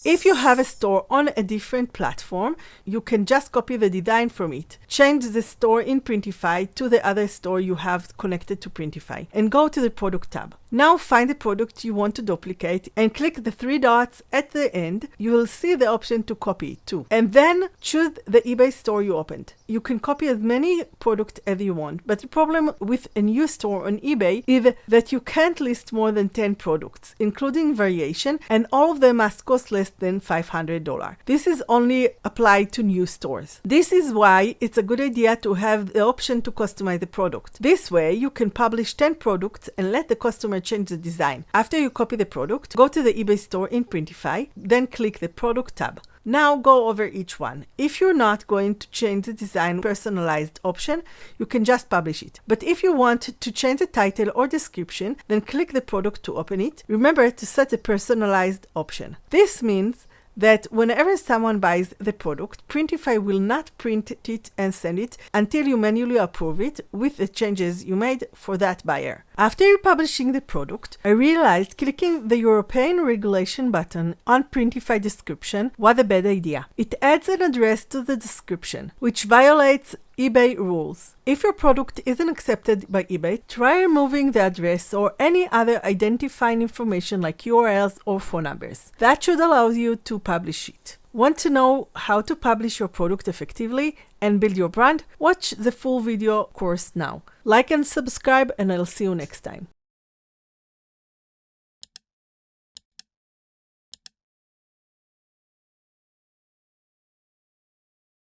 If you have a store on a different platform, you can just copy the design from it, change the store in Printify to the other store you have connected to Printify, and go to the product tab. Now find the product you want to duplicate and click the 3 dots at the end. You will see the option to copy it too. And then choose the eBay store you opened. You can copy as many products as you want, but the problem with a new store on eBay is that you can't list more than 10 products, including variation, and all of them must cost less than $500. This is only applied to new stores. This is why it's a good idea to have the option to customize the product. This way, you can publish 10 products and let the customer change the design. After you copy the product, go to the eBay store in Printify, then click the product tab. Now go over each one. If you're not going to change the design personalized option, you can just publish it. But if you want to change the title or description, then click the product to open it. Remember to set the personalized option. This means that whenever someone buys the product, Printify will not print it and send it until you manually approve it with the changes you made for that buyer. After publishing the product, I realized clicking the European regulation button on Printify description was a bad idea. It adds an address to the description, which violates eBay rules. If your product isn't accepted by eBay, try removing the address or any other identifying information like URLs or phone numbers. That should allow you to publish it. Want to know how to publish your product effectively and build your brand? Watch the full video course now. Like and subscribe, and I'll see you next time.